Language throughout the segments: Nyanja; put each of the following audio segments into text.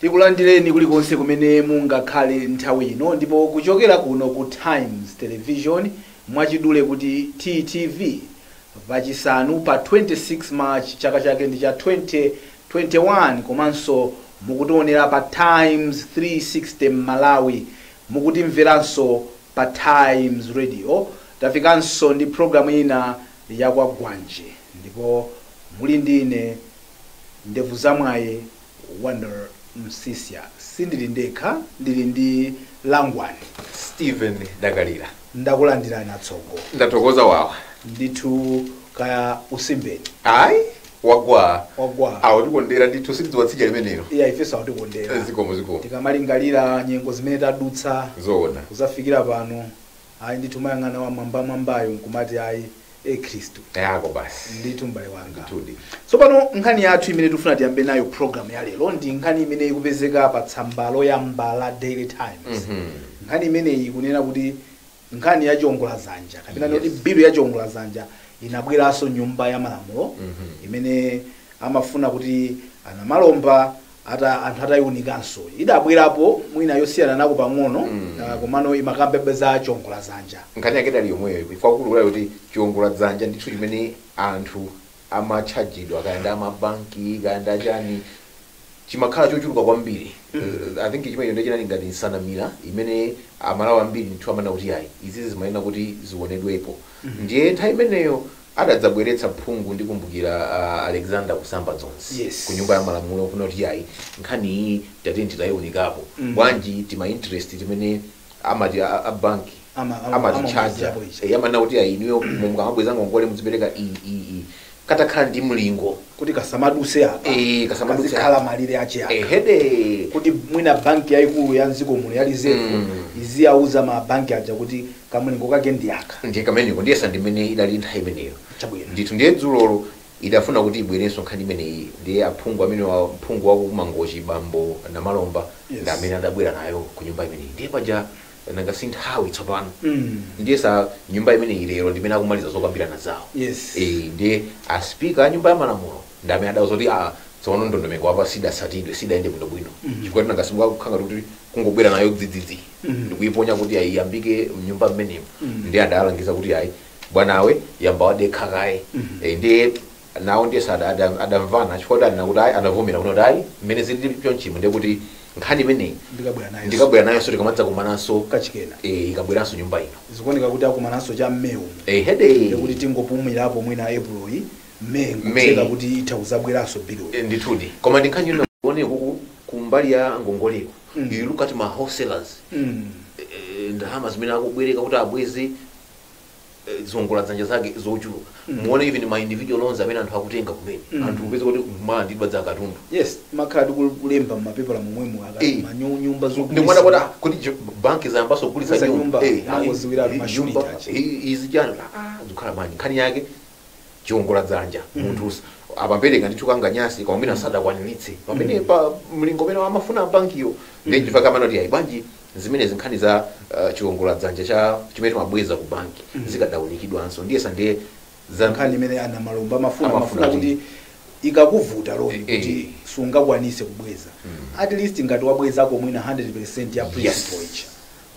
Tikulandireni kulikonse kumene mungakhale nthawi ino ndipo kuchokera kuno ku Times Television mwachidule kuti TTV pachisanu pa 26 March chaka chake ndi cha 2021 komanso mukutionera pa Times 360 Malawi mukutimveranso pa Times Radio. Tafikanso ndi programu ina ya Kwagwanji ndipo muli ndine ndevu zamwaye Wonder Msisia sindili ndekha ndili ndi Langwani Steven Dagalira ndakulandirani atsogo ndatokoza wawa ndithu kaya usimbeni ai wagwa awo tikondera ndithu sindidziwatsija limenelo iya ifesa tikondera zikomo tikamalingalira nyengo zimene tadutsa zoona kuzafikira pano ayi ndithu mayang'ana wa mwambayo nkumati ayi Kristu yako basi ndithu mbale wanga tudi. So pano nkhani yathu imene tifuna tiyambe nayo program ya lero ndi nkhani imene ikupezeka pa tsamba loyamba la Daily Times. Nkhani imene ikunena kuti nkhani ya chiongolazanja kapena kuti bilu ya chiongolazanja inabweranso nyumba ya malamulo imene amafuna kuti anamalomba anthu atayiunikanso idabwerapo mwina yosiyana nako pang'ono komano imakambebeza chiongolazanja. Nkhani yake dali yomweyo ifakulu kuti chiongolazanja ndithu chimene anthu amachajidwa kayenda amabanki kayenda chani chimakhala chochuluka kwambiri. I think chimene ndiye chinali ngati nsanamira imene amalawi ambiri ndithu amana kuti ayi izi zimayenera kuti zionedwepo. Ndiye nthawi imeneyo adadzabweretsa phungu ndi kumbukira Alexander kusamba zonse ku nyumba ya malamulo kuno kuti ayi nkhani iyi tatenti tayiunikapo bwanji tima interest timene amati a banki amatichaja yamana kuti ayi niyo mukamabweza ngongole muzipereka iyi katakhala ndi mlingo kuti kasamaduse apa kasamaduse khala malire ache aka hede kuti mwina banki yayikulu ya nziko muno ya reserve iziyauza ma banki aja kuti kamlingo kake ndi aka ndiye kameneko ndiye sandimene idali nthawi imeneyo chabwino ndithu ndiye dzulolo idafuna kuti ibwerenso nkhani imeneyi ndiye aphungu amene mphungu wa kumangochi bambo na malomba ndi amene adabwera nayo ku nyumba imeneyi ndiye paja nanga sinthawi tsopano ndiye sa nyumba imeneyi lero ndimene akumaliza zokambirana zawo ndiye aspika a nyumba ya malamulo ndi amene adauza kuti tsono ndondomeko apa sidaende bwinobwino chifukwa nanga simukakhanga kuti kungobwera nayo dzidzidzi ndikuiponya kuti ayiyambike mnyumba mmenemo ndiye adalangiza kuti ayi bwanawe yamba wadekha kaye ndiye nawo ndiye adamvana chifukwa kuti nakuti ayi anavomera kuti ayi mmene zili chonchimo ndiye kuti nkhani imeneyi ndikabwera nayo so tikamadza kumananso kachikena ikabweranso nyumba ino zikuoneka kuti akumananso cha mmewu hede kuti tingopumwirapo mwina April May kuti itha kuzabweranso bilu ndithudi koma ndi nkhani ino kuone kumbali ya ngongoleko you look at my wholesalers ndalama zimene akubwereka kuti abweze zongolazanja zake zochuluka muone even my individual loans amene anthu akutenga kumene anthu upeze kuti mandi badza katundu makhala tikulemba mumapepala momwemo nyumba ndimwana kuti banki zayambaso kugulitsa nyumba izi chani zikhala bwanji nkhani yake chiongolazanja munthu apapereka ndithu kanganyasi kamene asadakwaniritse pamene pa mlingo umene amafuna bankiyo ndiye chifukwa kamano kuti ayi bwanji zimene zinkhani za chiongolazanja cha chimene mabweza ku banki zikadaunikidwanso ndiye sande za nkhani imene ana malomba amafuna kuti ikakuvuta loni kuti sungakwanise kubweza at least ngati wabwezako mwina 100% ya principal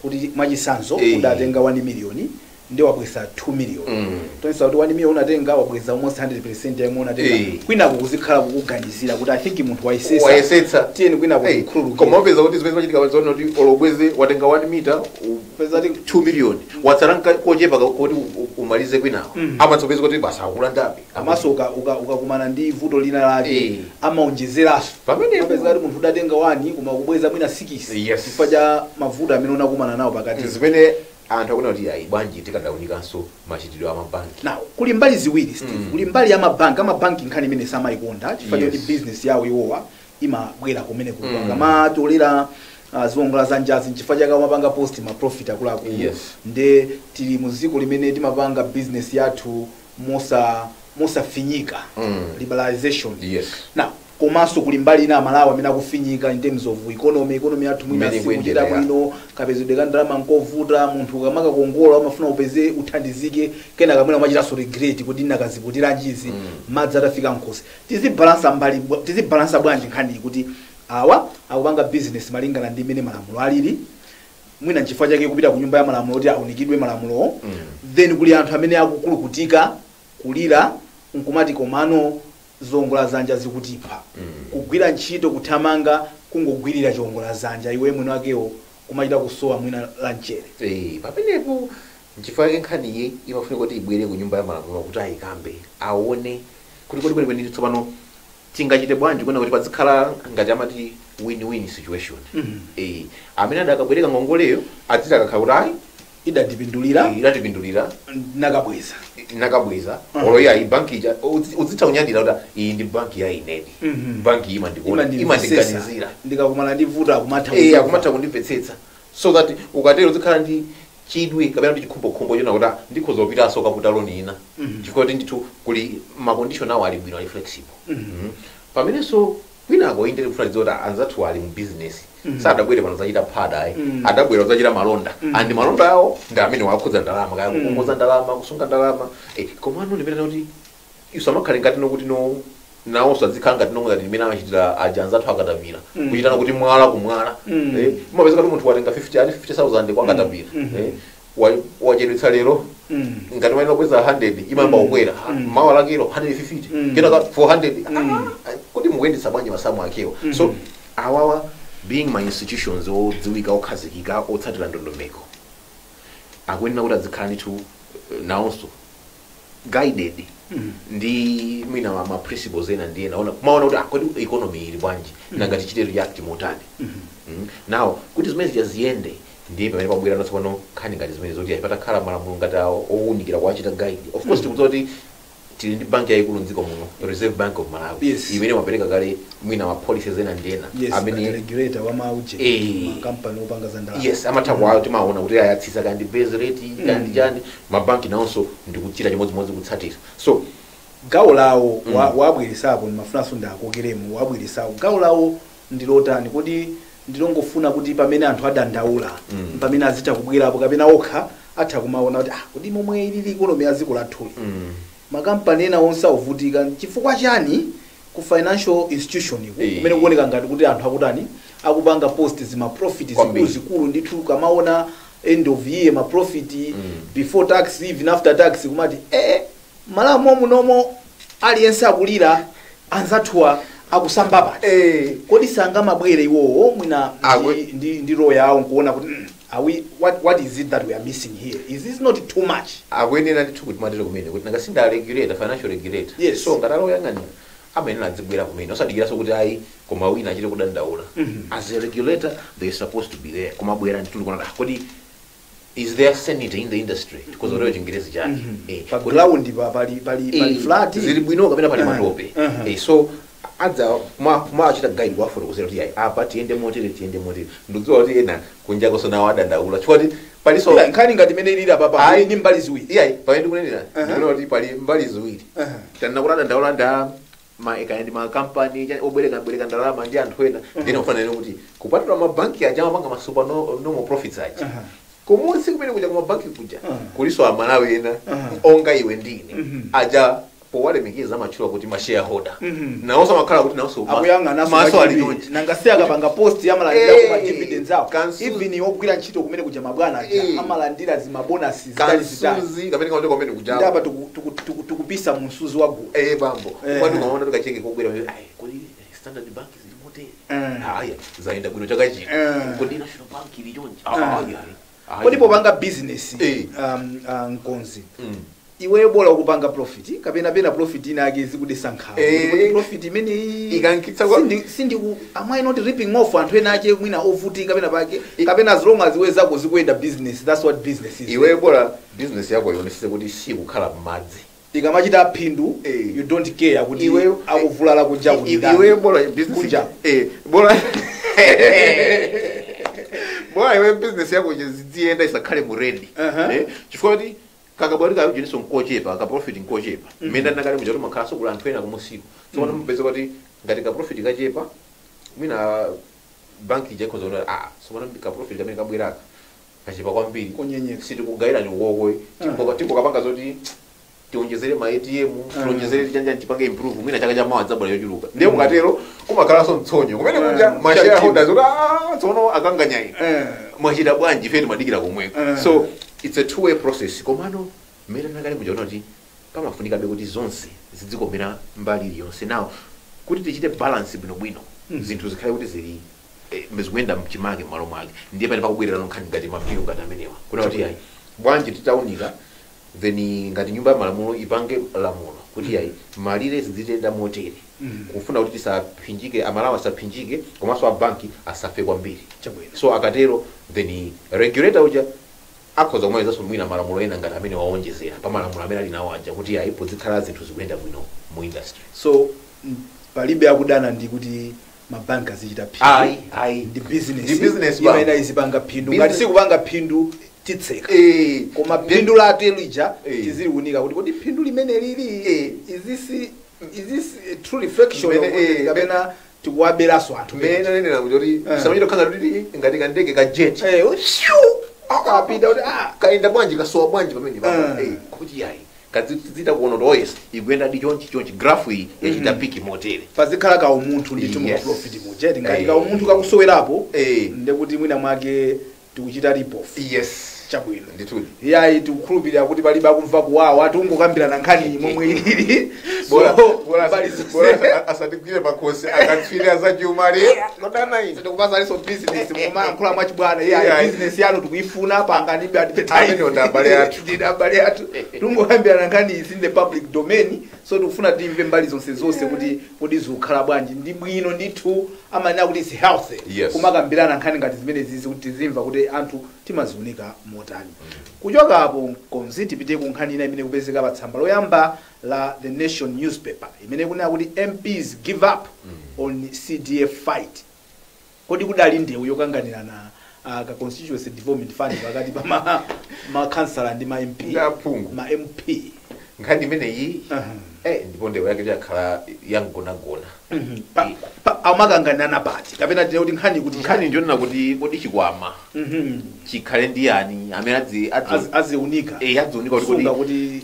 kuti mwachisanzo udatenga 1 million ndi wabweza 2 million tonse kuti 1 million unatenga wabweza almost 100% yamwe unatenga kwina kuzikhala kukuganizira kuti I think munthu wayesetsa tiyeni kwina kukhululuka koma upeza kuti zimene zachitika zono kuti olobweze watenga 1 meter upeza kuti 2 million watsaranka kochepa kuti umalize kwinawo amatsopeza kuti basa akulandabe amaso ukakumana ndi vuto lina lake amaonjezeraso pamene upeza kuti munthu udatenga 1 koma kubweza mwina 6 chifukwa cha mavuto amene unakumana nawo pakati zimene anthu akuna kuti ayi bwanji tikadaunikanso machitidwe amabanki now kuli mbali ziwiri Steve kuli mbali ya amabanki nkhani imene samayikonda chifukwa kuti business yawo iwowa imabwera kumene kupanga matolera ziongolazanja chifukwa chake amapanga post ma profit akuluakulu nde tili muziko limene timapanga business yathu mosafinyika liberalization now komanso kuli mbali ina Malawi amene akufinyika in terms of economy yathu mwina sikuchita bwino kapezedwe ka ndalama nkovuta munthu kamaka kongola amafuna upeze uthandizike kena kamwena machitaso regret kuti ndakaziputira njizi madzi atafika nkhosi tizibalansa bwanji nkhani kuti awa akupanga business malingana ndi imene malamulo alili mwina nchifukwa chake kupita ku nyumba ya malamulo kuti aunikidwe malamulo then kuli anthu amene akukulukutika kulira nkumati komano zongola zanja zikutipha kugwira ntchito kuthamanga kungogwirira chiongola zanja iwe mwini wakewo kumachita kusowa mwina la mchere pamenepo nchifukwa chake nkhaniyi imafunika kuti ibwere ku nyumba ya malamulo kuti ayikambe aone kuti kwenikweni tsopano tingachite bwanji kuona kuti pazikhala ngati amati win-win situation amene adakabwereka ngongoleyo adziti akakhala kuti idatipindulira nakabweza oloya iyi banki ija udzitha kunyadira kuti iyi ndi banki ya inedi banki imandiganizira ndikakumana ndivuta akumatha kundimvetsetsa so that ukatero uzikhala ndi chidwi kapena ndi chikhumbokhumbo chona kuti ndikhoza kupitaso kaputa loni ina chifukwa kuti ndithu kuli macondition awo ali bwino ali flexible pamenenso kwinako inde kufuna kuti anzathu ali mu business sadabwere pano zachita phada adabwera zachita malonda andi malonda awo ndi amene wakhudza ndalama kaya kukongoza ndalama kusunga ndalama komano ndimene kuti isamakhale ngati nokuti nawo sadzikhala ngati nongati imene amachitira aja anzathu akatapira kuchitana kuti mwala kumwala mumapezeka kuti munthu watenga 50,000 kwa akatapira wachedwetsa lero ngati maina kweza 100 imayamba kukwera mawa lakiro 150 kenaka 400 kuti mukuyendetsa bwanji masamu akewo so awawa being my institutions odziwika okhazikika otsatira ndondomeko akuyenera kuti adzikhala ndithu nawonso guided ndi mwina ma principles ena ndi ena kumaona kuti kodi economy ili bwanji nangati chite react motani now kuti zimene ziyende ndiye pamene pabwera natsopano nkhani ngati zimene zoti patakhala malamulo ngati owunikira kuwachita guide of course tikudziwa kuti tili ndi banki yayikulu mdziko muno Reserve Bank of Malawi imene mapereka kale mwina ma policies ena ndi ena amene regulator wa mauje company opanga za ndalama amatha kwayo timaona kuti ayatsisa kandi base rate kandi chani mabanki nawonso ndikuchita chimodzimodzi kutsatira so gawo lawo wabwirisapo mafunaso ndakokeremo wabwirisapo gawo lawo ndilotani kuti ndilongofuna kuti pamene anthu adandaula pamene azita kubwerapo kapena okha atha kumaona kuti kuti momwe ilili economy yaziko lathuli makampani ena onse avutika chifukwa chani ku financial institution kumene kuoneka ngati kuti anthu akutani akupanga post zima profit zikulu ndithu kamaona end of year ma profit before tax even after tax kumati malamo munomo aliyense akulira anzathuwa akusamba pati kodi sanga mabwere iwowo mwina ndi roho yawo nkuona kuti what is it that we are missing here? Is this not too much? Akwenera ndithu kuti matero kumene kuti nangasinda regulator financial regulator so ngatalo yangani amene adzibwera kumene osadikira so kuti ayi koma wina achite kudandaula as a regulator they are supposed to be there koma bwera ndithu kuona kodi is there sanity in the industry because already chingerezi chake pa ground pali flat zili bwino kapena pali matope so adza kumachita guide wafuna kuzera kuti apa tiende motere ndikudziwa kuti ena kunja kosona wadandaula chifukwa paliso nkhani ngati imene ilira papa ndi mbali ziwiri paende kunenera ndikuona kuti pali mbali ziwiri tanena kuti adandaula nda ekaendi ma company obwereka ndalama ndi anthu ena ndine kufanana kuti kupatula mabanki aja amapanga masuper normal profits aja kumunsi kumene kuja kumabanki kuja kuliso amalawi ena onga iwe ndine aja powalemekeza amachula kuti ma shareholder nawonso amakhala kuti nawonso maso ali chonchi nangasiya akapanga post amalandira kuma dividends awo even ogwira ntchito kumene kuja mabwana aja amalandira zima bonuses zitali kapena kaoneka kumene kuja ndapa tukupisa munsuzi wa gulu bambo kwani unaona tukacheke kobwera kodi Standard Bank zili motere haya zaenda bwino chakachi kodi National Bank ili chonchi kodi popanga business nkonzi iwe bola ukupanga profit kapena profit ina yake zikudesa nkhawa kuti profit imene ikankitsa kwa sindi am I not ripping off anthu ena ake mwina ovutika kapena pake kapena as long as iwe zako zikuenda business that's what business is iwe bola business yako ionesese kuti si kukhala madzi ikamachita phindu you don't care kuti iwe akuvulala kunja kuti iwe bola business kunja bola bola iwe business yako zizienda isakhale mu ready chifukwa kuti kakabwarika kujeniso nkochepa ka profit nkochepa menda nakale mujato makhaso kula anthu ena kumusiku so wana mpeza kuti ngati ka profit kachepa mina banki jeko zona so wana ka profit kamene kabweraka kachepa kwambiri konyenyeka siti kugaira ni wokwe tipo kapanga zoti tionjezere ma ATM tionjezere chanja tipange improve mwina chaka cha mawa dzabwera yochuluka ndiye mukatero kumakhalanso mtsonyo kumene kuja ma shareholders tsono akanganya mwachita bwanji feni madikira komweko so it's a two-way process komano mmene nakale mujaona kuti pamafunika be kuti zonse zidzikomera mbali iliyonse nawo kuti tichite balance bwinobwino zinthu zikhale kuti zili mezikuenda mchimake malo mwake ndiye pali pakubwerera Nkhani ngati mafiyo ngati amenewa kuna kuti ayi bwanji titaunika then ngati nyumba ya malamulo ipange lamulo kuti ayi malire zizitenda motere kufuna kuti tisaphinjike amalawi asaphinjike komanso abanki asafe kwambiri so akatero then regulator uja akhoza kumweza mwina malamulo ena ngati amene waonjezera pa malamulo amene ali nawo aja kuti ayi pozikhala zinthu zikuyenda bwino mu industry so palibe akudana ndi kuti mabanka zichita phindu ndi business imene izipanga phindu ngati sikupanga phindu titseka koma phindu la telija tizili kunika kuti kodi phindu limene lili is this a true reflection kapena tikuwaberaso anthu mene nenera kuti samachito khanga kuti ngati kandege ka jet akapita kuti kaenda bwanji kasowa bwanji pamene kuti yayi kadzita kuona kuti oyes ikuyenda ndi chonchi graph iyi yachita piki motere pazikhala ka umunthu ndithu mu profit mujeti ngati ka umunthu kakusowerapo ndekuti mwina mwake tikuchita ripoff chabwino ndithu yayi tikukhulupirira kuti palibe akumva kuwawa tungokambirana nkhani momwe ilili bora asatigwire pakhosi akatswira za chumali kodana ine tikupasa liso business koma nkhula mwachibwana yayi business yanu tikuyifuna panganibe advertise ndabale athu tungokambirana nkhani is in the public domain so tikufuna timve mbali zonse kuti kodi zikukhala bwanji ndi bwino ndithu amanena kuti is healthy kumakambirana nkhani ngati zimene zizi kuti zimva kuti anthu timaziunika motani kuchoka apo konzi tipite ku nkhani ina imene kupezeka pa tsamba loyamba la The Nation newspaper imene kunena kuti MPs give up on CDF fight kodi kudali ndewu yokanganirana ka constituency development fund pakati pa ma councilor ndi ma MP ma MP nkhani imene iyi ndipo ndewu yake yakhala yangonagona amakanganirana pati kapena tine kuti nkhani kuti nkhani ndionena kuti kodi chikwama chikhale ndi yani amene aziunika aziunika kuti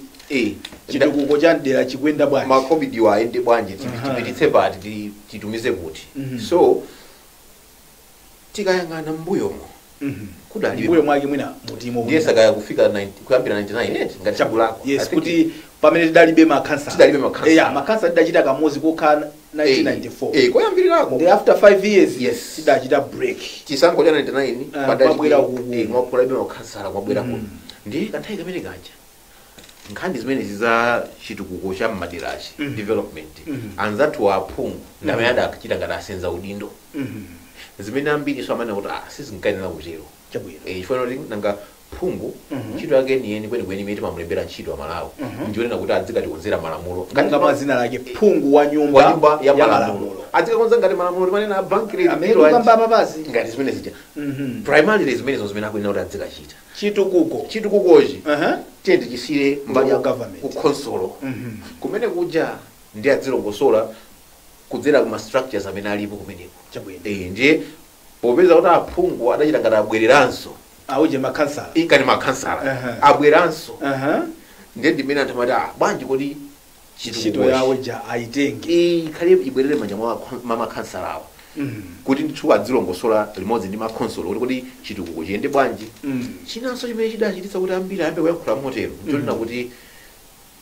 chitukuko cha ndera chikwenda bwanji macovid waende bwanji tipititse pati titumize kuti so tikayang'ana mbuyomo kudali mbuyo mwake mwina mutimo ndiye saka kufika kuyambira 99 ngati chagulako yes kuti pamene tidalibe makansa makansa tidachita kamozi kokha 1994 koyambirirako ndi after 5 years tidachita break chisankho cha 99 padabwera mwakulabe makansa kwabwera kuno ndiye kanthawi kamene kaja nkhani zimene ziza chitukuko cha maderachi development anzathu aphungu ndamene adachita ngati asenza udindo zimene ambiri so amene kuti sizinkayenera kutero chifukwa kuti nanga phungu ntchito yake niyeni kwenikweni imene timamulembera ntchito Malawi ndionena kuti adzikatikonzera malamulo ngati mazina lake phungu wa nyumba ya malamulo adzikakonza ngati malamulo timanena bank rate amene kamba mapazi ngati zimene zija primarily zimene zimene akuyenera kuti adzikachita chitukukochi tiyende chisire mbali ya ku consolo kumene kuja ndi adzilongosola kudzera kuma structures amene alipo kumeneko ndiye popeza kuti aphungu adachita ngati abwereranso auje makansala ikani makansala abweranso ndiye ndimene anthu amati bwanji kodi chitukuko yawo ja aitenge khale ibwerere manja mwa makansala awo kuti ndithu adzilongosola limodzi ndi makonsolo kuti kodi chitukuko chiyende bwanji chinanso chimene chidachititsa kuti ambiri ayambe kuyankhula motero ndionena kuti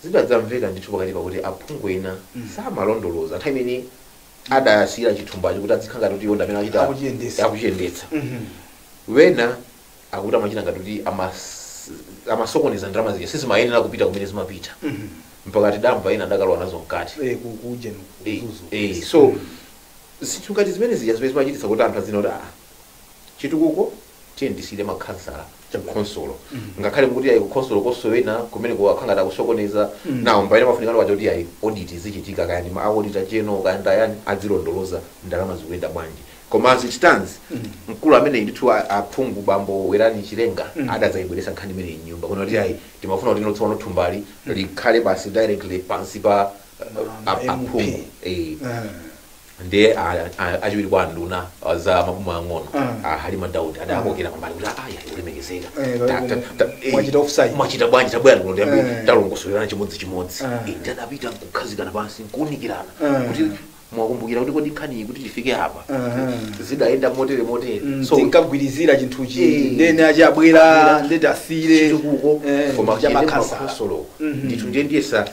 zidadzamveka ndithu pakati pakuti aphungu ena samalondoloza nthawi imene adasiyira chithumbacho kuti adzikhala ngati kuti iwo ndamene achita akuchiyendetsa wena akuti amachita ngati kuti amasokoneza ndalama zija sizimayenera kupita kumene zimapita mpaka tidamva ena adakalowa nazo mkati so zinthu ngati zimene zija zimene zimachititsa kuti anthu azina kuti chitukuko tiyendisire makhansala consolo ngakhale mukuti ayi consolo kosowena kumene kuwakhanga takusokoneza nawo mbaina mafunikano wacho kuti ayi audit zichitika kaya ndi ma auditor general kaya ndayani adzilondoloza ndalama zikuyenda bwanji koma as it stands mkulu amene ndithu aphungu bambo Werani Chilenga adadzayibweresa nkhani imene nyumba kuno kuti ayi timafuna kuti notsono thumbali likhale basi directly pansi pa aphungu ndiye achiwiri kwa nduna za mabumu ang'ono Halima Daudi adakokera pambali kuti aya ulemekezeka mwachita bwanji tabwera kuti talongosolera chimodzimodzi ndadapita kukhazikana pansi nkuunikirana kuti mwakumbukira kuti kodi nkhani kuti tifike apa zidayenda motere so tinkagwirizira chinthuchi ndene achabwera ndeti asire chitukuko koma chamakhansolo ndithu ndiyendiyesa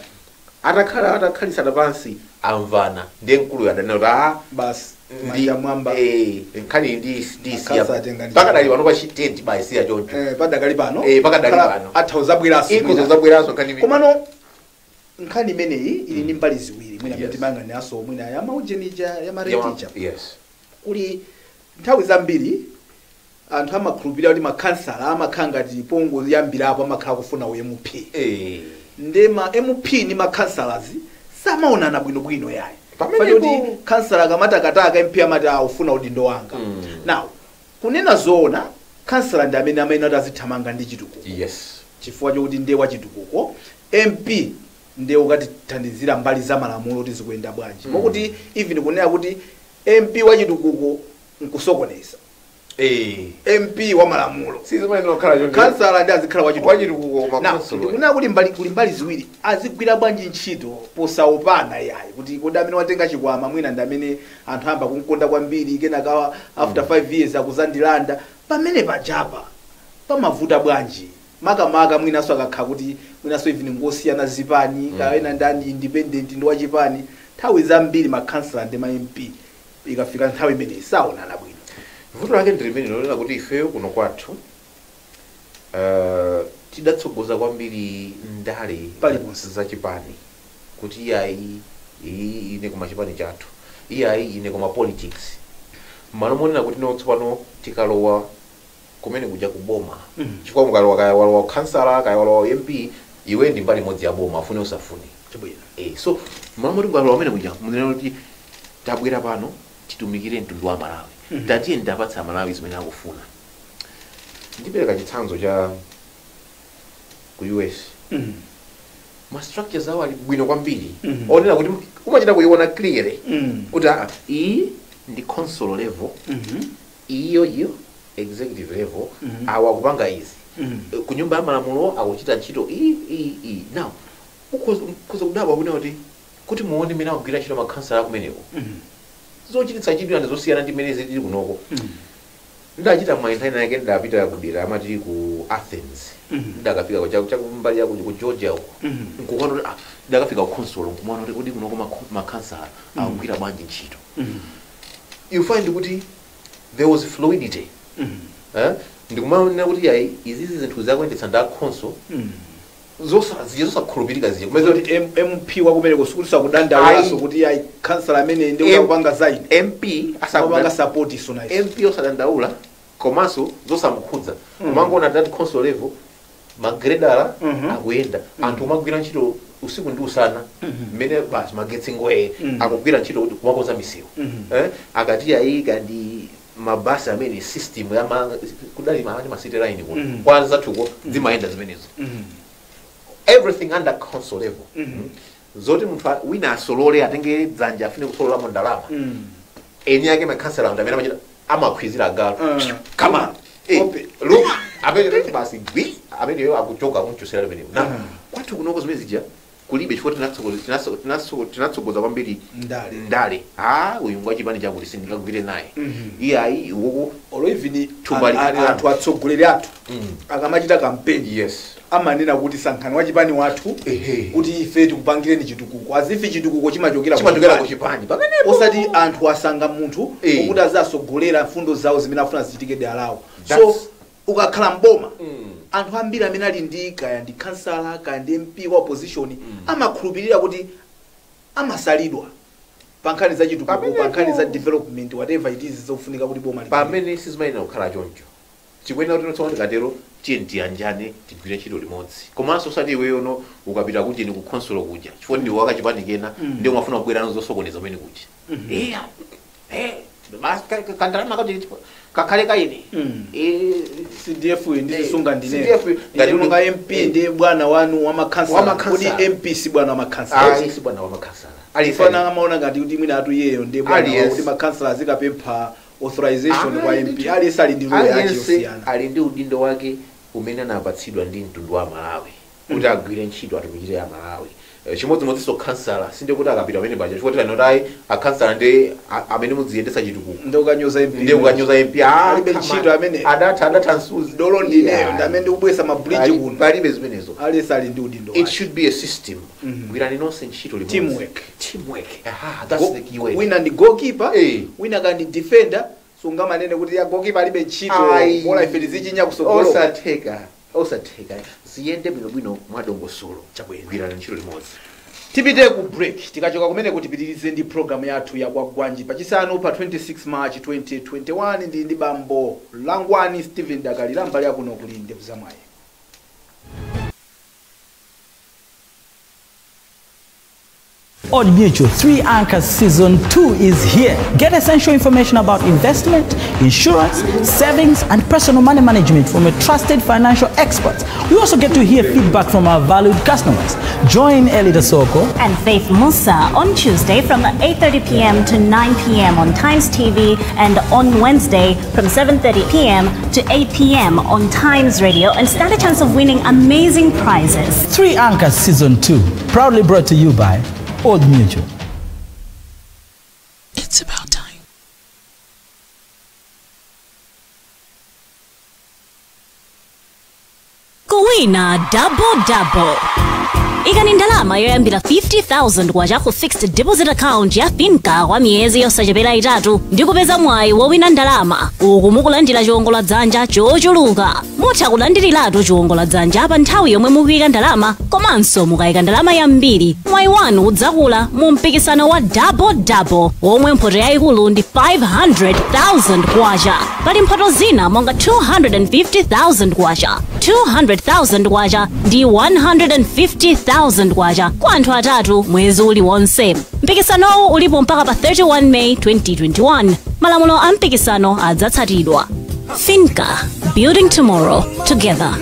atakhalisana pansi amvana ndiye mkulu yadanena kuti basi mwamba nkhani ndisiya pakadali pano pachitenti bayisiya choncho padakali pano pakadali pano athawuzabweraso nkhani komano nkhani imeneyi ili ndi mbali ziwiri mwina mtimanga naso mwina ya maujenija ya maretija kuli nthawi zambiri anthu amakhulupirira kuti makhansala amakhala ngati pongo yambirapo amakhala kufuna MP nde ma MP ni makhansalazi samaonana bwinobwino yayi pamene kuti kansala kamatakataka MP amati aufuna udindo wanga now kunena zoona kansala ndi amene amene azithamanga ndi chitukuko chifukwa chokuti ndiye wachitukuko MP ndiye ukatithandizira mbali za malamulo kuti zikuyenda bwanji mokuti even kunena kuti MP wachitukuko nkusokoneza MP wa malamulo kansala ndi azikhala wachitukuko ndikunena kuti kuli mbali ziwiri azigwira bwanji ntchito posaopana yayi kuti kodi amene watenga chikwama mwina ndi amene anthu amba kunkonda kwambiri kenaka after 5 years akuzandilanda pamene pajapa pamavuta bwanji makamaka mwinaso akakhala kuti mwinaso even ngosiyana zipani kaena ndani independent ndi wachipani nthawi zambiri makhansala ndi ma MP ikafika nthawi imeneyi saonana bwino vuto lake ndilimene lolera kuti ifeyo kuno kwathu tidatsogoza kwambiri ndale za chipani kuti iyayi ine koma chipani chathu iyayi ine koma politics malo monena kuti tsopano tikalowa kumene kuja kuboma chifukwa mukalowa kaya walowa kansala kaya walowa MP iwe ndi mbali imodzi ya boma afune usafune so malo moti mukalowa amene kuja munena kuti tabwera pano titumikire mtundu wa Malawi tatiye ndapatsa Malawi zimene akufuna ndipereka chitsanzo cha ku US ma structures awo ali bwino kwambiri onena kuti umachita kuiona clearly kuti iyi ndi console level iyo executive level awa kupanga izi ku nyumba ya malamulo akuchita ntchito now ukhoza kudabwa kuti muone mene akugwira ntchito makhansala kumeneko zochititsa chidwira ndizosiyana ndi mene zili kunoko ndachita mainthaina yake ndapita kudera amati ku Athens ndakafika kumbali yako ku Georgia uko nkuona ndakafika ku console nkumwana kuti kodi kunoko makhansala akugwira bwanji ntchito you find kuti there was fluidity ndikumaona kuti yayi izi zinthu zakuyendetsa nda console zosakhulupirika zije kumeza kuti MP wakumeneko sukulisa kudandaulaso kuti yayi kansala amene ndi ukupanga zaidi MP asakupanga support iso nice MP osadandaula komanso zosamukhudza kumangona that console level magredala akuyenda anthu magwira ntchito usiku ndi usana mmene basi magetsi ngoye akugwira ntchito kumakonza misewu akati yayi kandi mabasi amene system ya kudali ma city line kuno kwanza tuko zimaenda zimenezo everything under console level zoti munthu wina asolole atenge dzanja afune kusolola mu ndalama eni yake makhansala amene amachita amakhwizira galo come on look amene basi amene akuchoka kumchosera limene na kwathu kunoko zimene zija kulibe chifukwa tinatsogoza kwambiri ndale uyu ngwachipani chakuti sindikagwire naye iyayi uko olo even tumbali anthu atsogoleri athu akamachita campaign amanena kuti sankhani wachipani wathu kuti ife tikupangireni chitukuko azifi chitukuko chimachokera ku chipani pamene osati anthu asanga munthu kuti azasogolera mfundo zawo zimene afuna zichitike dera lawo so ukakhala mboma anthu ambiri amene ali ndi kaya ndi kansala kaya ndi MP wa opposition amakhulupirira kuti amasalidwa pankhani za chitukuko pankhani za development whatever it is zofunika kuti boma pamene sizimayenera kukhala choncho chikwena kuti notsona tikatero tiye tiyanjane tigwire ntchito limodzi komanso usati iweyo no ukapita kuti ni ku console kuja chifukwa ndi wakachipani kena ndiye umafuna kubwera nazo zosokoneza umene kuja basi kandalama kaje kakhale kaine CDF ndisunga ndine ngati unga MP ndi bwana wanu wa makhansala kuti MP si bwana wa makhansala si bwana wa makhansala alifana amaona ngati kuti mwina atu yeyo ndebwa kuti makansala azikapempha authorization kwa MP aliyesali ndi lawyer achiyosiyana ali ndi udindo wake umene anapatsidwa ndi mtundu wa Malawi kuti agwire ntchito atumikire ya Malawi. Chimodzimodzi so kansala sinde kuti akapita pamene paja chifukwa tinotai akansala ndi amene muziyendesa chitukuko ndokanyoza MP alibe ntchito amene adatha nsuzi dolo ndineyo ndamene ubwesa ma bridge kuno palibe zimenezo aliyesali ndi udindo it should be a system gwirani nonse ntchito limodzi teamwork that's the key word wina ndi goalkeeper wina kandi defender sunga manene kuti ya goalkeeper alibe ntchito bola ife tizichinya kusogolo osatheka ziyende bwino mwadongosolo gwirani ntchito limodzi. Tipite ku break tikachoka kumene kuti pitirize ndi program yathu ya Kwagwanji pachisanu pa 26 March 2021 ndi bambo Langwani Steven Dakalira mbali yakuno kuli ndevu zamwayi. Old Mutual 3 Anchors Season 2 is here. Get essential information about investment, insurance, savings, and personal money management from a trusted financial expert. We also get to hear feedback from our valued customers. Join Elida Soko and Faith Musa on Tuesday from 8:30 p.m. to 9 p.m. on Times TV and on Wednesday from 7:30 p.m. to 8 p.m. on Times Radio and stand a chance of winning amazing prizes. 3 Anchors Season 2, proudly brought to you by Old Mutual. It's about time. Kuwina double. Ikani ndalama yoyambira 50,000 kwacha ku fixed deposit account ya Finca kwa miyezi yosachepera itatu ndi kupeza mwayi wowina ndalama. Uku mukulandira chiwongola dzanja chochuluka. Mutha kulandiriratu chiwongola dzanja pa nthawi yomwe mukuyika ndalama, komanso mukayika ndalama yambiri. Mwayi wanu udzakula mu mpikisano wa double womwe mphoto yayikulu ndi 500,000 kwacha. Pali mphoto zina monga 250,000 kwacha, 200,000 kwacha ndi 150,000 kwacha kwa anthu atatu mwezi uliwonse. Mpikisanowu ulipo mpaka pa 31 May 2021. Malamulo a mpikisano adzatsatidwa. Finca, building tomorrow together.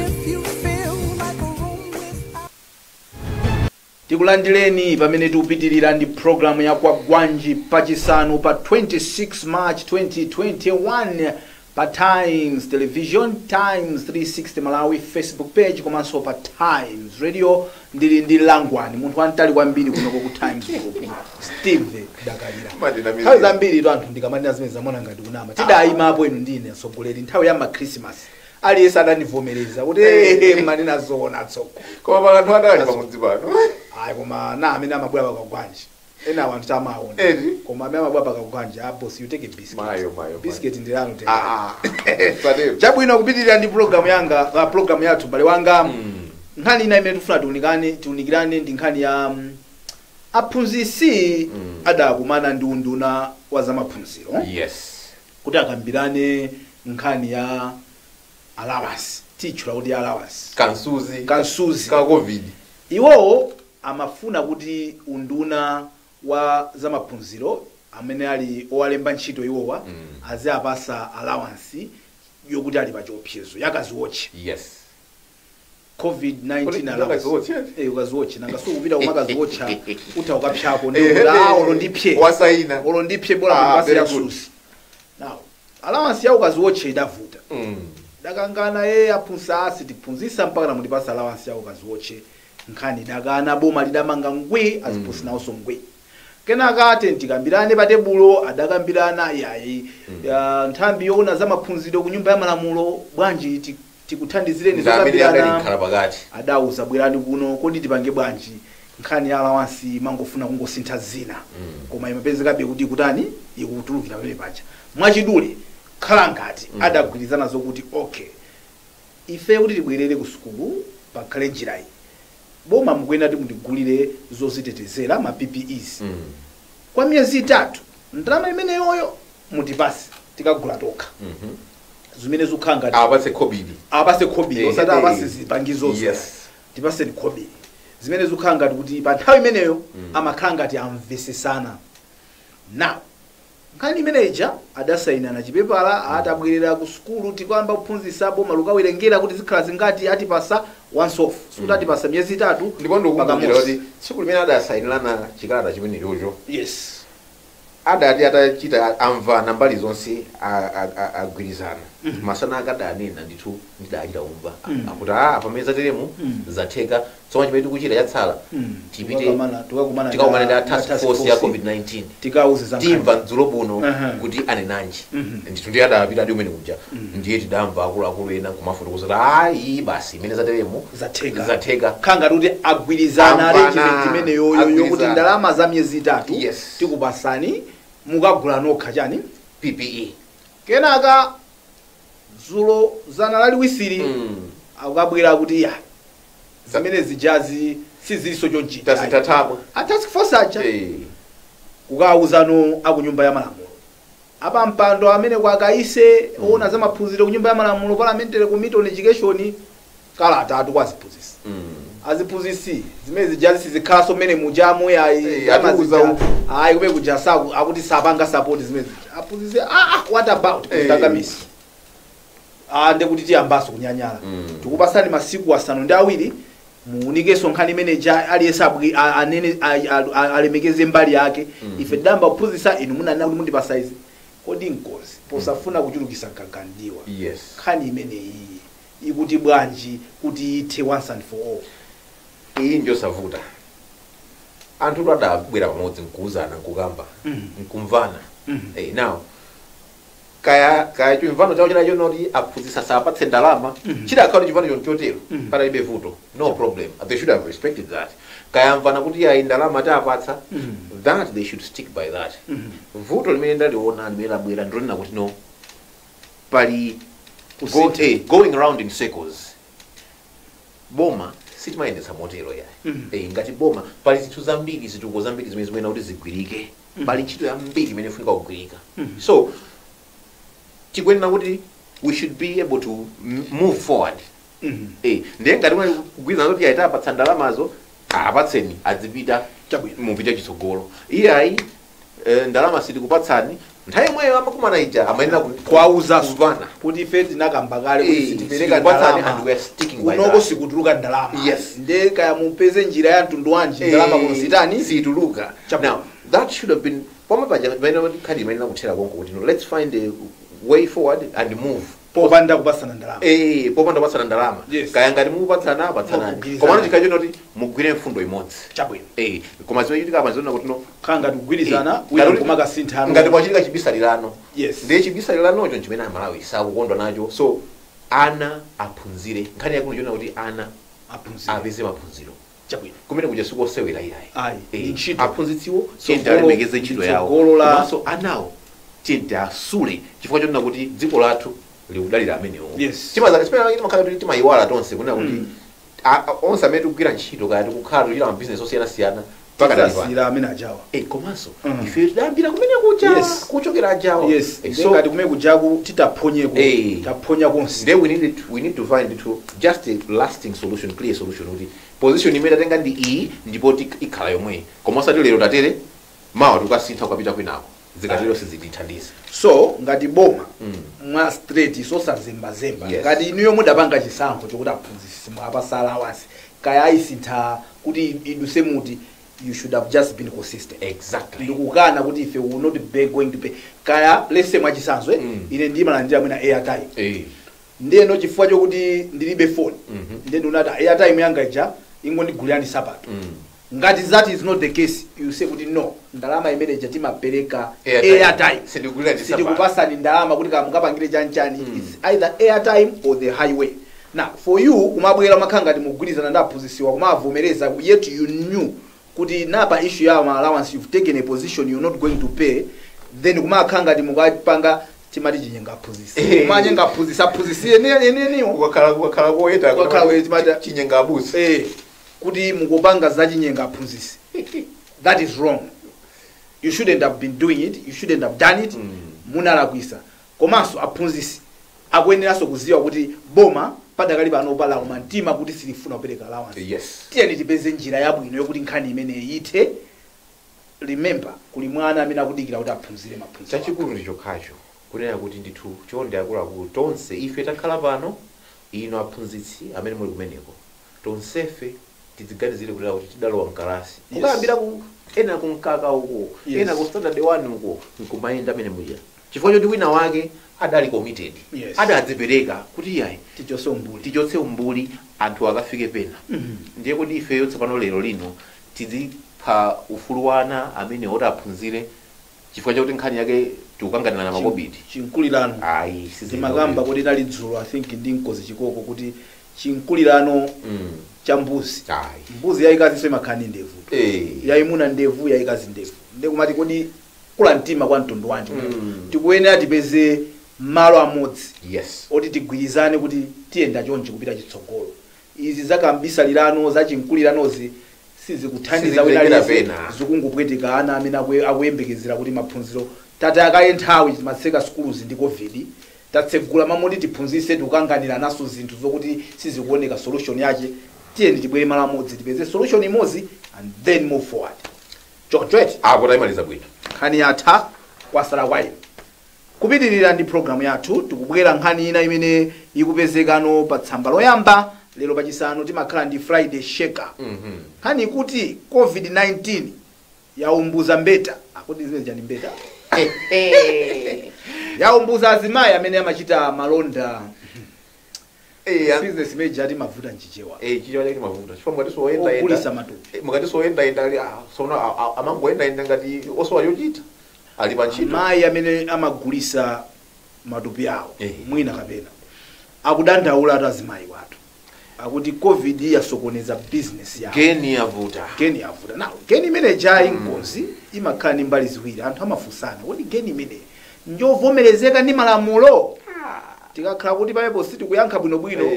Tikulandireni pamene tikupitirira ndi program ya Kwagwanji pachisanu pa 26 March 2021 pa Times Television, Times 360 Malawi Facebook page komanso pa Times Radio. Ndili ndi Langwani munthu wantali kwambiri kunoko ku Times Group Steve Dakalira. Nthawi zambiri tu anthu ndikamanena zimene zamona ngati kunama tidayima apo inu ndine atsogoleri nthawi ya Christmas aliyesa adandivomereza kuti manena zoona tsoko koma pakanthu adali pamudzi pano ayi koma na amene amabwera Kwagwanji ena abantu tamaona koma amene amabwera Kwagwanji boss you take a biscuit mayo biscuit ndilano te chabwino kupitirira ndi program yanga program yathu bale wanga. Nkhani ina imene tifuna tiunikirane ndi nkhani ya aphunzitsi adakumana ndi unduna wa zamaphunziro kuti akambirane nkhani ya allowance teacher kuti allowance kansuzi ka covid. Iwo amafuna kuti unduna wa zamaphunziro amene ali owalemba ntchito iwowa aziapasa allowance yokuti ali pa chiopsezo yakaziwotche COVID-19 allowance ukaziwotche nanga sukupita kumakaziwotcha utha ukapshapo olondipye wasaina olondipye bola mbasi ya susi. Now allowance ya ukaziwotche idavuta dakangana aphunzitsi tiphunzitsa mpaka namutipasa allowance ya ukaziwotche nkhani dakana boma lidamanga ngwi aziphunzitsi nawonso ngwi. Kenaka ate tikambirane pa tebulo adakambirana yayi nthambi yoona zamaphunziro ku nyumba ya malamulo bwanji tikuthandizireni zokambirana adauza bwerani kuno kodi tipange bwanji nkhani ya allowance mangofuna kungosintha zina koma imapezekabe kuti kutani ikutulukira pele pacha mwachidule khala ngati adagwirizana zokuti okay ife kuti tibwerere ku sukulu pakhale njirayi boma mukwenda kuti mutigulire zozitetezera ma PPEs kwa miyezi 3 ndalama imene yoyo mutipase tikagula tokha zimene zukhanga apase COVID osati apase zipangizo tipase ni COVID zimene zukhanga kuti pa nthawi imeneyo amakhanga ati amvesesana. Now nkhani imeneja adasaina na chipepala atabwerera ku sukulu tikwamba kuphunzitsa boma lukawerengera kuti zikhala zingati atipasa once off sutati pasa myezi 3 ndipo ndikukumbukira kuti tsiku limene adasainirana chikalata chimene chocho yes adati atachita amvana mbali zonse agwirizana masana akadanena ndithu ndidachita umva akuti pamene zateremu zatheka tsoma chimene tikuchita chatsala tipite tikakumana ndi task force ya covid-19 timva mdzulo buno kuti anenanji ndithu ndiye adapita adi umene kuja ndiye tidamva akuluakulu ena kumafotokoza ayi basi imene zateremu zatheka khanga kuti agwirizana arrangement imene yoyo kuti ndalama za myezi 3 tikupasani mukagula nokha chani PPE kenaka dzulo zana laliwisiri akabwera kuti ya zimene zijazi siziliso chonchita tasitathamo a task force aja kukauzano akunyumba ya malamulo apa mpando amene kwakaise ona za maphunziro kunyumba ya malamulo parliamentary committee on education kala atatu kwaziphunzisi aziphunzisi zimene zijazi sizikhala somene mujamu atuuza ayi kube kuja saku akuti sapanga support zimene aphunzisi what about kutangamisi ndekuti tiyambaso kunyanyala tikupasani masiku 5 muunikeso nkhani manager aliyese anene alemekeze mbali yake ife damba kuphunzisa inu munanena kuti mundipasa izi kodi nkozi posafuna kuchulukisa gagandiwa nkhani imeneyi ikuti bwanji kuti ithe once and for all iyi njosavuta anthu adabwera pamodzi nkuuzana nkukamba nkumvana now kaya chimvano chawo chinacho noti aphunzisa sapatse ndalama chidakhala chimvano chonchotero panalibe vuto no problem they should have respected that kaya mvana kuti ayi ndalama tapatsa that they should stick by that vuto limene ndaliona limene labwera ndilonena kuti no pali going around in circles boma sitimayendetsa motero yayi ngati boma pali zinthu zambiri zituko zambiri zimene zimene kuti zigwirike pali ntchito yambiri imene ifunika kugwirika so tikwenena kuti we should be able to move forward ndiye ngati mwe kugwirizana kuti aita apatsa ndalamazo apatseni adzipita mupita chitsogolo iyayi ndalama sitikupatsani nthawi imweyo amakumana ija amayenera kwauza suvana kuti ife tinakamba kale kuti sitipereka ndalama unoko sikutuluka ndalama ndiye kaya mupeze njira ya mtundu wanji ndalama kuno sitani situluka now that should have been pomwe paja khadi imayenera kuthera konko kuti let's find a way forward and move popanda kupasana ndalama popanda kupasana ndalama kaya ngati mukupatsana patsanani koma chikacho noti mugwire mfundo imodzi chabwino koma zimene chitika panzona kuti no khanga tikugwirizana uya kumaka sinthano ngati pachitika chibisalirano ndiye chibisaliranocho chimene Malawi sakukondwa nacho so ana aphunzire nkhani yakulu chona kuti ana apeze maphunziro chabwino kumene kuja sikosewera iyayi aphunzitsiwo chente alemekeze ntchito yawo komanso anawo chente asule chifukwa chonena kuti dziko lathu liudalira amenewo timakhala kuti timayiwala tonse kunena kuti onse amene tikugwira ntchito kaya tikukhala tichita mabizinesi osiyanasiyana pakadasira amene ajawa komanso ife tidayambira kumene kuja kuchokera ajawa so ngati kumene kujaku titaphonyeko taphonya konse then we need to find just a lasting solution, clear solution kuti position imene tatenga ndi iyi ndipo ikhala yomwe koma osati lero tatere mawa tukasintha ukapita kwinako zikatero sizitithandiza so ngati boma mwa straight sosazembazemba ngati inuyo mudapanga chisankho chokuti aphunzisi mwapasala awasi kaya ayisintha kuti iduse muti you should have just been consistent ndikukana kuti ife will not be going to pay kaya lese mwachisanzwe ine ndimalandira mwina airtime ndiyeno chifukwa chokuti ndilibe phone ndiye ndinati airtime yanga ija ingondigulirani sapato ngati that is not the case you say kuti no ndalama imene ija timapereka airtime sitikupasani ndalama kuti kamukapangire chanchani it's either airtime or the highway now for you kumabwera makhanga ngati mugwirizana ndi aphunzisiwa kumavomereza yet you knew kuti napa issue ya allowance you've taken a position you're not going to pay then kumakhanga ngati mukapanga timati chinyenga aphunzisi kumanyenga aphunzisi yeneniwo wakhala koyeta chinyenga abusi kuti mukupanga za chinyenga aphunzisi that is wrong you shouldn't have been doing it you shouldn't have done it munalakwisa komanso aphunzisi akuyeneranso kuziwa kuti boma padakali pano pala umantima kuti silifuna kupereka allowance tiyeni tipeze njira yabwino yokuti nkhani imene ithe remember kuli mwana amene akudikira kuti aphunzire maphunziro chachikulu ndi chokhacho kunena kuti ndithu chonde akuluakulu tonse ife takhala pano ino aphunzitsi amene muli kumeneko tonsefe tidziganizire kuti tidalowa mkalasi ukayambira ku ena kumkaka uko ena ku standard 1 uko nkumayenda amene muja chifukwa choti wina wake adali committed adadzipereka kuti yayi tichotse umbuli anthu akafike pena ndiye kuti ifeyo tsopano lero lino tidzipha ufulu wana amene otaphunzire chifukwa chakuti nkhani yake tikukangana na makobidi chinkulirano ayi sizimakamba kuti nali dzulo I think ndi Nkozi Chikoko kuti chinkulirano cha mbuzi mbuzi yayikazi imakhani ndevu yayimuna ndevu yayikazi ndevu ndikumati kodi kula mtima kwa mtundu wanji tikuyenera tipeze malo amodzi oti tigwirizane kuti tiyenda chonchi kupita chitsogolo izi zakambisalirano za chinkuliranozi sizikuthandiza wenalese zikungopwetika ana amene akuyembekezera kuti maphunziro tata akaye nthawi maseka schools ndi covid tatsegula mamoti tiphunzise tikukanganira naso zinthu zokuti sizikuoneka solution yake tiyeni tibwere malo amodzi tipeze solution imodzi and then move forward chochwete apo taimaliza bwino nkhani yatha kwasala kwayo kupitirira ndi programu yathu tikubwera nkhani ina imene ikupezekano pa tsamba loyamba lero pachisanu timakhala ndi Friday shaker nkhani kuti covid-19 yaumbuza mbeta akuti zimene jani mbeta yaumbuza azimayi amene amachita malonda business major ati mavuta nchichewa chichewa chake mavuta chifukwa mukati soyenda okulisa matupi mukati soyenda ali sona amangoyenda ngati osowa yochita ali pa ntchito mayi amene amagulisa matupi awo mwina kapena akudandaula atazimayi watu akuti covid yasokoneza business yawo geni yavuta now geni imene jai Nkozi imakhala ndi mbali ziwiri anthu amafunsana kodi geni imene njovomerezeka ndi malamulo tikakhala kuti pamene sitikuyankha bwinobwino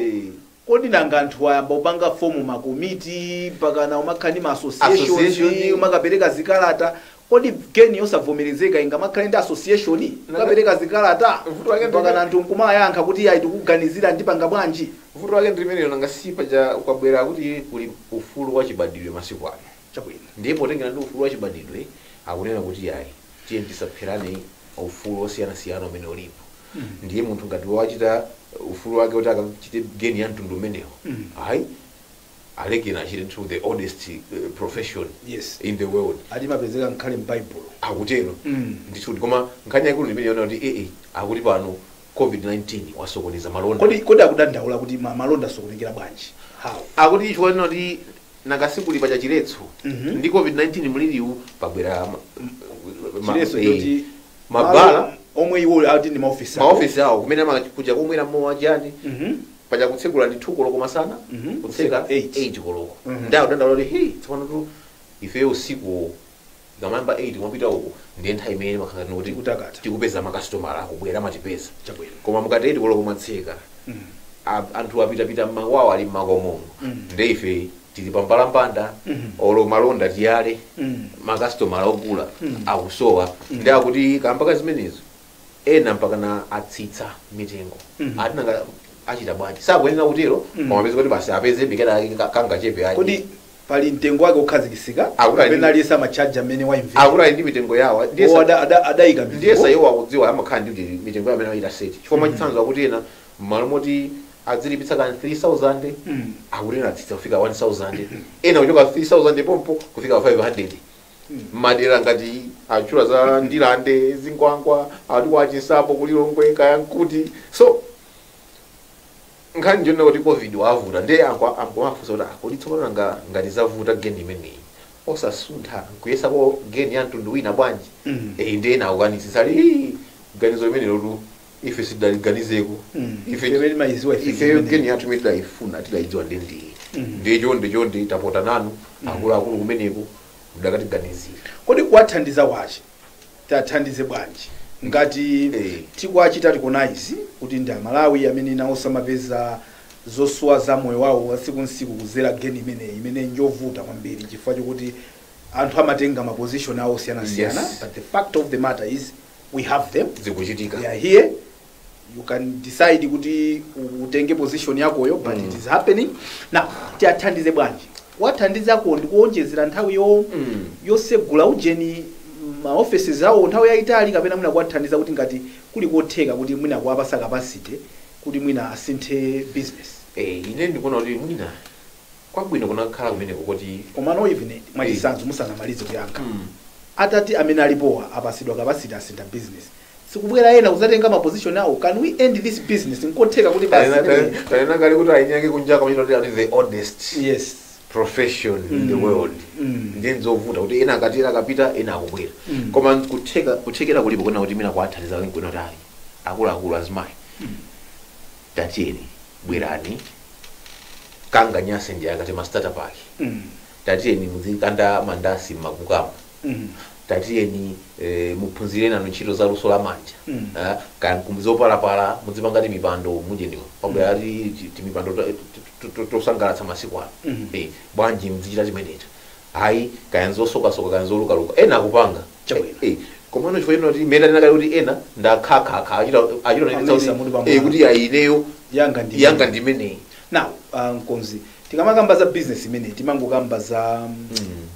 kodi nanga anthu ayamba upanga fomu makomiti pakana umakhala ndi ma association umakapereka zikalata kodi geni yosavomerezeka ingamakhala ndi association ukapereka zikalata pakana anthu nkumayankha kuti ayi tikuganizira ndipanga bwanji vuto wake ndimene nanga sipa ja ukabwera kuti kuli ufulu wa chibadidwe masiku ano chabwino ndipo tengera ndi ufulu wa chibadidwe akunena kuti yayi tiye tisapherane ufulu osiyana-siyana umene ulipo ndiye munthu ngati wachita ufulu wake kuti akachite geni ya mtundu umenewo ayi alekena achite through the oldest profession in the world atimapezeka nkhale m'Bible akutero ndithuti koma nkhani yakulu imene yona kuti akuti pano covid-19 wasokoneza malonda kodi akudandaula kuti malonda asokonekera bwanji how akuti chikuonena kuti nakasikulipa cha chiletso ndi covid-19 mliliwu pabwera chiletso choti mabala omwe iwo ati ndi maofisi awo kumene amakuja kumwera mowa jani paja kutsegula ndi 2 koloko masana kutseka 8 koloko ndawo dandaula kuti tsopano tu ife usiku ngamamba 8 mwapita uko ndiye nthawi imene makhalani kuti tikupeza makasitomala akubwera matipeza koma mukati 8 koloko mwatseka anthu apitapita mmawawo ali mmakomomo ndiye ife tili pambalambanda olo malonda tiyale makasitomala ogula akusowa ndi akuti kampaka zimenezo ena mpakana atsitsa mitengo atinanga achita bwanji sakuyenera kutero koma peza kuti basi apeze biketa kangachepe ayi kodi pali mtengo wake ukhazikisika kapena aliyesa machaja amene waimvera akula ndi mitengo yawo adayika ndiye sayiwa akudziwa amakhala ndi mitengo amene wayita seti chifukwa mwachitsanzo akuti ena malo moti adzilipitsa kani 3000 akuti ena atsitsa kufika 1000 ena kuchoka 3000 pompo kufika 500 madera ngati achula za ndilande zingwangwa ati wachisapo kulilongwe kaya nkuti so nkhani njona kuti covid wavuta ndiye angomafunsa kuti kodi tsopano ngati zavuta geni imeneyi osasuntha kuyesa ko geni ya mtundu wina bwanji ndiye ena akukanisisali ganizo limenelo tu ife sidaliganizeko ife geni yathu imene tidayifuna tidayidziwa ndiye chonde tapota nanu akuluakulu kumeneko mudakatiganizira kodi kuwathandiza wache tathandize bwanji ngati tikuachita recognize kuti ndi Malawi amene nawo samapeza zosuwa za moyo wawo wasiku nsiku kuzera geni imene njovuta kwambiri chifukwa chokuti anthu amatenga ma position awo siyana but the fact of the matter is we have them zikuchitika they are here you can decide kuti utenge position yakoyo but it is happening now tiathandize bwanji wathandiza ko ndikuonjezera nthawi yosegula ujeni ma offices awo nthawi yaitali kapena mwina kuwathandiza kuti ngati kuli kotheka kuti mwina kuwapasa capacity kuti mwina asinthe business ine ndikuona kuti mwina kwabwino kunakhala kumene kuti komano even mwachisanzo musanamalize kuyankha atati amene alipowa apasidwa kapasiti asintha business sikubwera ena kuzatenga ma position awo. Can we end this business nkotheka kuti basi tayena kali kuti ainyake kunjaka kuti the oldest yes profession in the world ndenzovuta kuti ena akatira akapita ena akubwera koma kuthekera kulipo kuna kuti mina kwathandiza kuna kuti ali akulu azimayi tatiyeni bwerani kanga nyase ndi akati ma startup ake tatiyeni muzikanda mandasi makukama tatiyeni muphunzire nanu ntchito za luso la manja kan kumuzopalapala muzipanga ti mipando muje ndiwo pabwera ati timipando tosangalatsa masiku ano bwanji mzichita chimenecho hayi kayanzosokasoka kayanzolukaluka ena akupanga komano chifukwa chino kuti menda tinakali kuti ena ndakhakha achita kuti ayineyo yanga ndimeneyi. Now Nkonzi tikamakamba za business imeneyi timangokamba za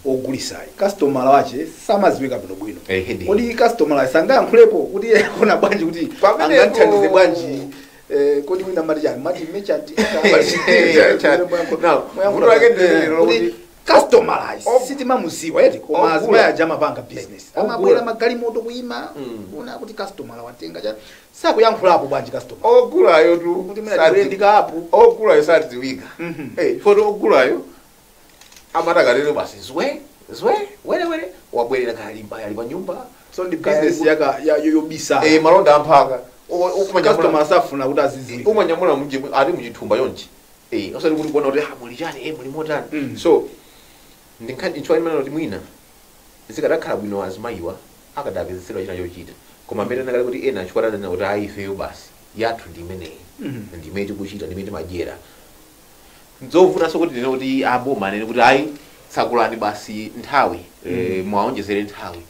ogulisayi customer wache samaziwika bwino kodi customer sangayankhulepo kuti ona bwanji kuti anganthandize bwanji kodi wina mati chani mati merchant customers sitimamuziwa eti koma azimayi aja amapanga business amabwera magalimoto kuyima una kuti customer watenga cha sakuyankhulapo bwanji customer ogulayo tu kuti mina ndikapo ogulayo sadziwika foto ogulayo amatakalero basi were wabwerera kalimba yali pa nyumba so ndi business yaka yoyobisa malonda amphaka customer safuna kuti aziziwika umanyamula muje ali muchithumba yonje osati kuti kuona kuti muli chani muli motani so ndinkhani nchwani mana kuti mwina zikadakhala bwino azimayiwa akadapezesera china chochita koma mbere nakale kuti ena achikwatanana kuti ayifeyo basi yathu ndimeneyi ndimene tikuchita ndimene timajera nzovutanso kuti ndine kuti aboma anene kuti ayi tsakulani basi nthawi mwaonjezere nthawi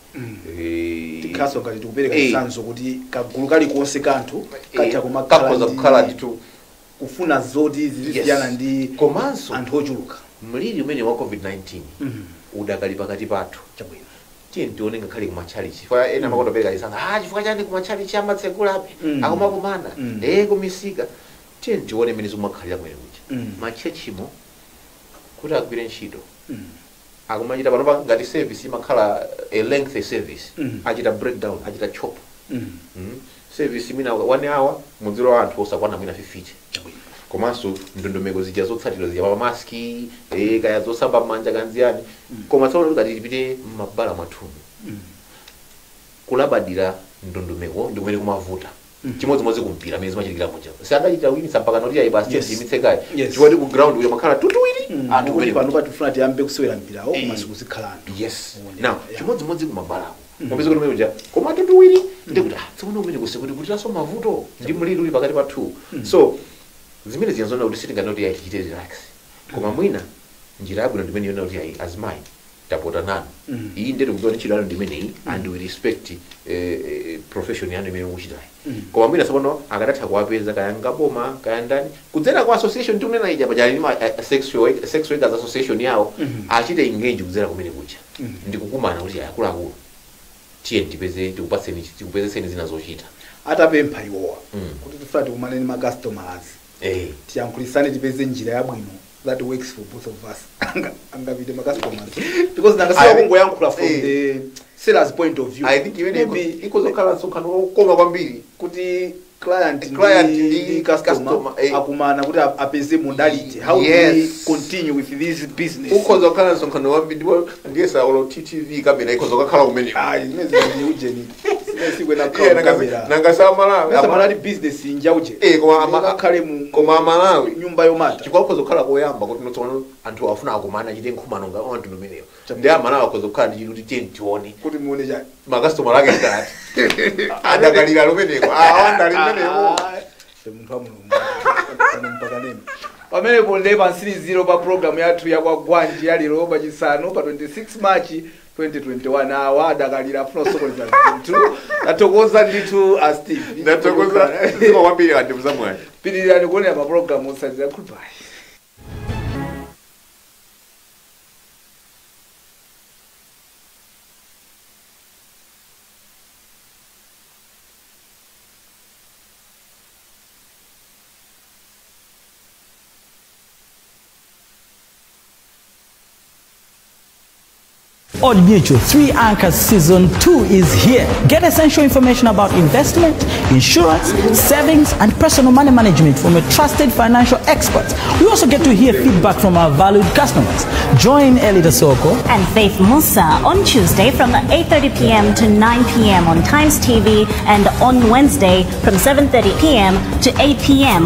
tikhaso ngati tikupereka chisanzo kuti kagulu kalikonse kanthu katha kakhoza kukhala nditu kufuna zoti ziziyana ndi komanso anthu ochuluka mliri umene wa covid-19 udakali pakati pathu chabwino tiye tione ngakhale kumachalichi chifukwa ena amakotopereka chisanzo chifukwa chani kumachalichi amatsekulabe akumakumana kumisika tiye tione mmene zimakhalira kumene kuja machechimo kuti agwire ntchito akumachita panopa ngati service imakhala a lengthy service achita breakdown achita chop service imene 1 hour muziro anthu osakwana mwina 50 komanso ndondomeko zija zotsatira zija pa maski kaya zosamba manja kanziyani koma tsono kuti tipite m'mabala mwathumu kulabadira ndondomeko ndikumene kumavuta chimodzimodzi kumpira mezi machitikira muja sadachita wini sampakano kuti ayi basi timitsekaya chifukwa ku ground uyo makhala tutuwiri anthu kuti pano patifuna tiyambe kusewera mpirawo masiku zikhala anthu now chimodzimodzi kumabalako mopeza kuti uja koma tutuwiri ndikuti tsono umene kusekuti kutiranso mavuto ndi mliri uli pakati pathu so zimene ziyanzona kuti sitingana kuti ayi tichite relax koma mwina njira yabwino ndimene yona kuti ayi azimayi tapota nanu iyi ndeti kuziwa ntchito yanu ndimeneyi and we respect profession yanu imene mukuchitayi koma mwina tsopano akatatha kuwapeza kaya ngaboma kaya ndani kudzera kwa association ndi kunena ija pajali ndi sex workers association yawo achite engage kudzera kumene kuja ndikukumana kuti akuluakulu tiye tikupezeseni zina zochita atapempha iwowa kuti tifuna tikumane ndi ma customers tiyankhulisane tipeze njira yabwino that works for both of us angapite ma customers because nangasiwa kungoyankhula from the seller's point of view. I think even ikozokhala nsonkhano koma kwambiri kuti client ndi customer akumana kuti apeze modality how do we continue with this business. Ukozokhala nsonkhano kwambiri ndipo ngesa olo TTV kamera ikozokhala kumene imezi ndi ujeni sikwe na kamera nangasamala business injauje koma akhale mu koma Malawi nyumba yomata chikwa ukozokhala koyamba kuti notsona anthu afuna akumana chite nkhumano nga anthu nomeneyo ndi Malawi akozokhala ndi chiti tione kuti muone cha makastoma lake ndati adakalira lumeneko awanda limeneko semuntu amulungu mpaka nene pamene ponde pa 30 pa program yathu ya Kwagwanji ya lero pa chisanu pa 26 March 2021 awa adakalira afuna sokoleza zinthu natokoza ndithu a Steve natokoza ziko kwambiri andi mzamwana pirirani kuona ma program osazira goodbye. Old Mutual 3 Anchors Season 2 is here. Get essential information about investment, insurance, savings, and personal money management from a trusted financial expert. We also get to hear feedback from our valued customers. Join Elida Soko and Faith Musa on Tuesday from 8:30 p.m. to 9 p.m. on Times TV and on Wednesday from 7:30 p.m. to 8 p.m.